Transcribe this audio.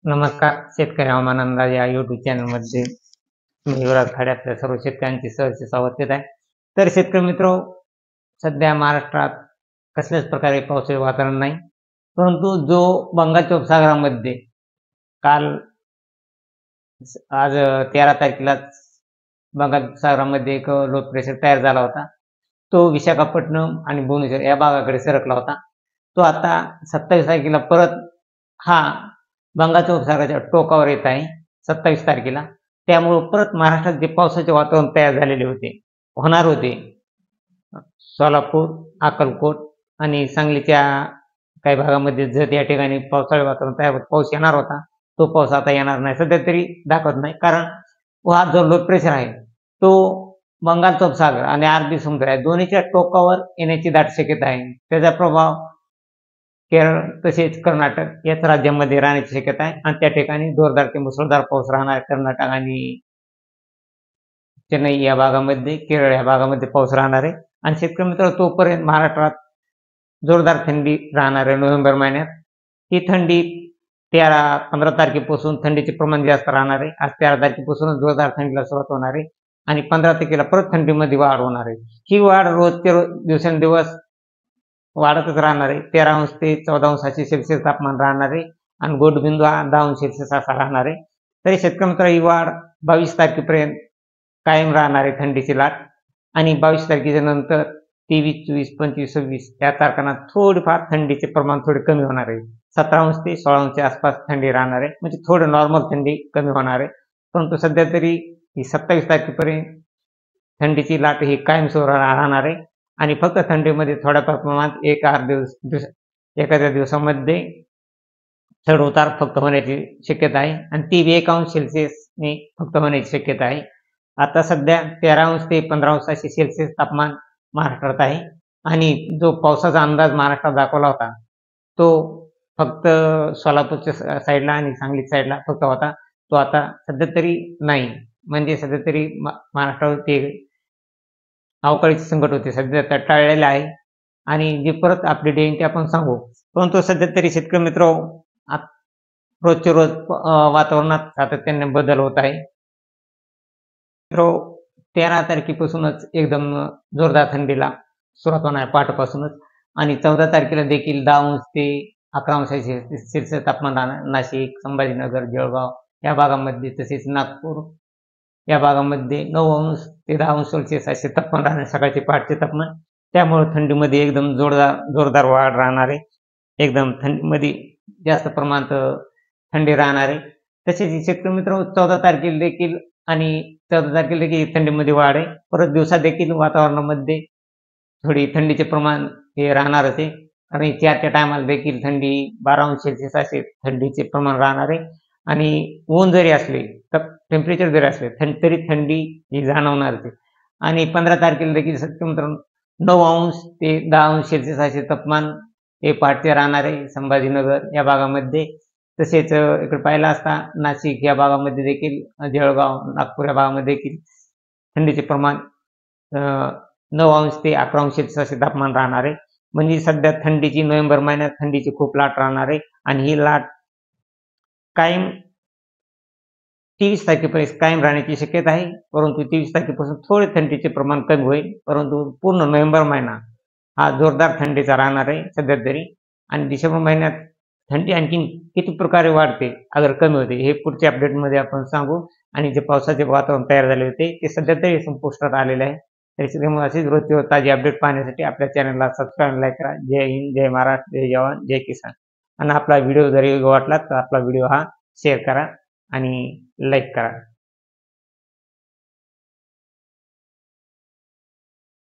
नमस्कार. शेतकरी हवामान अंदाज या यूट्यूब चॅनलमध्ये मी युवराज खाडे आपल्या सर्व शेतकऱ्यांची सहर्ष स्वागत करत आहे. तर शेतकरी मित्र, सध्या महाराष्ट्रात कसल्याच प्रकारे पावसाचे वातावरण नाही, परंतु जो बंगालच्या उपसागरामध्ये काल आज 13 तारखेलाच बंगाल उपसागरामध्ये एक लो प्रेशर तयार झाला होता. तो विशाखापट्टणम आणि भुवनेश्वर या भागाकडे सरकला होता. तो आता 27 तारखेला परत हा बंगालच्या उपसागराच्या टोकावर येत आहे 27 तारखेला. त्यामुळे परत महाराष्ट्रात जे पावसाचे वातावरण तयार झालेले होणार होते, सोलापूर, अक्कलकोट आणि सांगलीच्या काही भागामध्ये जत या ठिकाणी पावसाळी वातावरण तयार पाऊस येणार होता, तो पाऊस आता येणार नाही, सध्या तरी दाखवत नाही. कारण हा जो लो प्रेशर आहे तो बंगालचा उपसागर आणि अरबी समुद्र आहे दोन्हीच्या टोकावर येण्याची दाट शक्यता आहे. त्याचा प्रभाव केरळ तसेच कर्नाटक याच राज्यामध्ये राहण्याची शक्यता आहे आणि त्या ठिकाणी जोरदार ते मुसळधार पाऊस राहणार. कर्नाटक आणि चेन्नई या भागामध्ये, केरळ या भागामध्ये पाऊस राहणार आहे. आणि शेतकरी मित्र, तोपर्यंत महाराष्ट्रात जोरदार थंडी राहणार आहे. नोव्हेंबर महिन्यात ही थंडी 15 तारखेपासून थंडीचे प्रमाण जास्त राहणार आहे. आज 13 तारखेपासूनच जोरदार थंडीला सुरुवात होणार आहे आणि 15 तारखेला परत थंडीमध्ये वाढ होणार आहे. ही वाढ रोजचे दिवसेंदिवस वाढतच राहणार आहे. 13 ते 14 सेल्सिअस तापमान राहणार आहे आणि गोडबिंदू 10 सेल्सिअस असा राहणार आहे. तरी शेतकरी मित्र, ही वाढ 22 तारखेपर्यंत कायम राहणार आहे थंडीची लाट. आणि 22 तारखेच्या नंतर 23, 24, 25, 26 या तारखांना थोडीफार थंडीचे प्रमाण थोडे कमी होणार आहे. 17 ते 16 आसपास थंडी राहणार आहे, म्हणजे थोडं नॉर्मल थंडी कमी होणार आहे. परंतु सध्या तरी ही 27 तारखेपर्यंत थंडीची लाट ही कायमस्वरूपी राहणार आहे. आणि फक्त थंडीमध्ये थोड्याफार प्रमाणात एखाद्या दिवसामध्ये चढ उतार फक्त होण्याची शक्यता आहे आणि ती 1 सेल्सिअसने फक्त होण्याची शक्यता आहे. आता सध्या 13 ते 15 सेल्सिअस तापमान महाराष्ट्रात आहे आणि जो पावसाचा अंदाज महाराष्ट्रात दाखवला होता तो फक्त सोलापूरच्या साईडला आणि सांगली साईडला फक्त होता. तो आता सध्या तरी नाही, म्हणजे सध्या तरी महाराष्ट्रावरती अवकाळीचे संकट होते, सध्या त्या टाळलेले आहे आणि जे परत अपडेट येईल ते आपण सांगू. परंतु सध्या तरी शेतकरी मित्र, रोजचे रोज वातावरणात सातत्याने बदल होत आहे. 13 तारखेपासूनच एकदम जोरदार थंडीला सुरुवात होणार आहे पहाटेपासूनच. आणि 14 तारखेला देखील 10 ते 11 सेल्सिअस तापमान राहणार. नाशिक, संभाजीनगर, जळगाव या भागामध्ये, तसेच नागपूर या भागामध्ये 9 ते 10 सेल्सिअस असे तापमान राहणार सकाळचे पहाटचे तापमान. त्यामुळे थंडीमध्ये एकदम जोरदार वाढ राहणार आहे. एकदम थंडीमध्ये जास्त प्रमाणात थंडी राहणार आहे. तसेच शेतकरी मित्र, 14 तारखेला देखील आणि 14 तारखेला देखील थंडीमध्ये वाढ आहे. परत दिवसा देखील वातावरणामध्ये थोडी थंडीचे प्रमाण हे राहणारच आहे. आणि 4च्या टायमाला देखील थंडी 12 सेल्सिअस असे थंडीचे प्रमाण राहणार आहे. आणि ऊन जरी असले, तर टेम्परेचर जरी असले तरी थंडी ही जाणवणारच आहे. आणि 15 तारखेला देखील शेतकरी मित्रांनो 9 ते 10 सेल्सिअस असे तापमान हे पहाटे राहणार आहे संभाजीनगर या भागामध्ये. तसेच इकडे पाहिलं असता नाशिक या भागामध्ये देखील, जळगाव, नागपूर या भागामध्ये देखील थंडीचे प्रमाण 9 ते 11 सेल्सिअस असे तापमान राहणार आहे. म्हणजे सध्या थंडीची नोव्हेंबर महिन्यात थंडीची खूप लाट राहणार आहे आणि ही लाट कायम 23 तारखेपर्यंत कायम राहण्याची शक्यता आहे. परंतु 23 तारखेपासून थोडे थंडीचे प्रमाण कमी होईल, परंतु पूर्ण नोव्हेंबर महिना हा जोरदार थंडीचा राहणार आहे सध्या तरी. आणि डिसेंबर महिन्यात थंडी आणखी किती प्रकारे वाढते, अगर कमी होते, हे पुढच्या अपडेटमध्ये आपण सांगू. आणि जे पावसाचे वातावरण तयार झाले होते ते सध्या तरी संपुष्टात आलेले आहे. त्याच्यामुळे अशीच रोजची ताजी अपडेट पाहण्यासाठी आपल्या चॅनलला सबस्क्राईब, लाईक करा. जय हिंद, जय महाराष्ट्र, जय जवान, जय किसान. आणि आपला व्हिडिओ जरी वाटला तर आपला व्हिडिओ हा शेअर करा आणि लाईक करा.